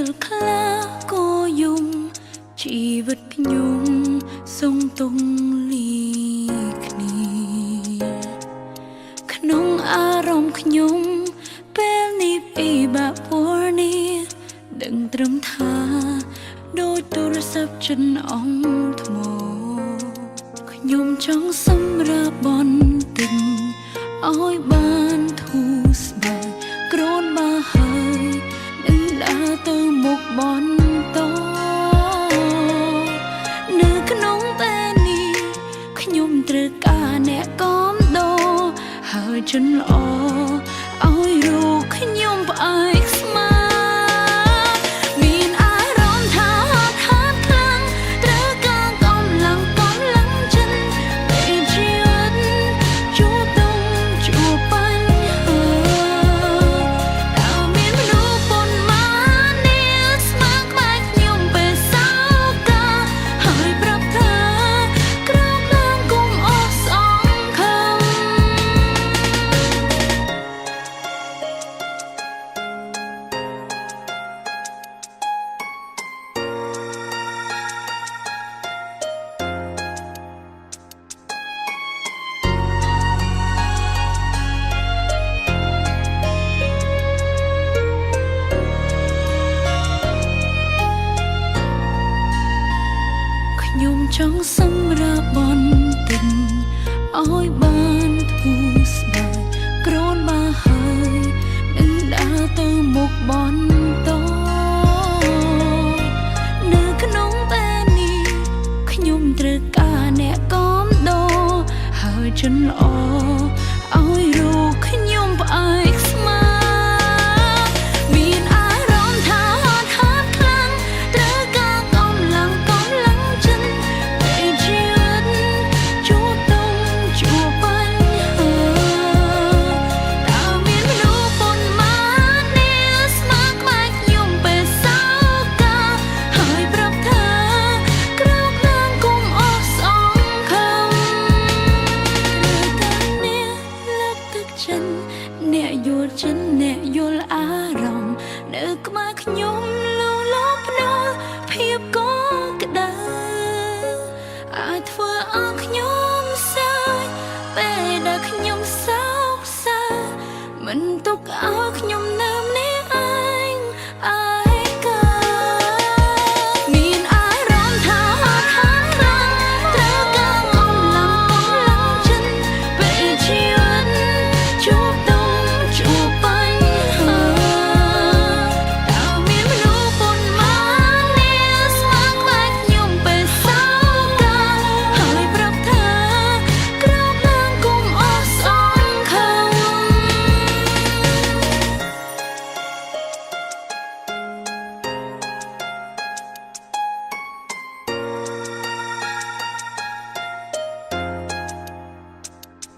លខ្លាក៏យំជីវិតខ្ញុំសុងទុំលីគ្នាក្នុងអារម្មណ៍ខ្ញុំពេលនេះពិបាកពណ៌នេះដឹងត្រឹមថាដូចទូរស័ព្ទចិនអង្គថ្មខ្ញុំចង់សម្រាប់បន្តិចឲ្យបានធូរស្បើយក្រូនមកហើយនឹងដើរទៅមុខបន្តនៅក្នុងពេលនេះខ្ញុំត្រូវការអ្នកគាំដរហើយចិនល្អឲ្យរកខ្ញុំផ្អែកស្មាខ្ញុំចង់សម្រាប់បន្តិចឲ្យបានធូរស្បើយក្រូនមកហើយនឹងដើរទៅមុខបន្តនៅក្នុងពេលនេះខ្ញុំត្រូវការអ្នកគាំដរហើយចិនល្អឲ្យរកខ្ញុំផ្អែកស្មាអ្នកយល់ចិនអ្នកយល់អារម្មណ៍នៅក្បែរខ្ញុំលូឡំភ្នល់ភាពកក្តៅអាចធ្វើឲ្យខ្ញុំសើចពេលដែលខ្ញុំសោកសៅមិនទុកឲ្យខ្ញុំនៅ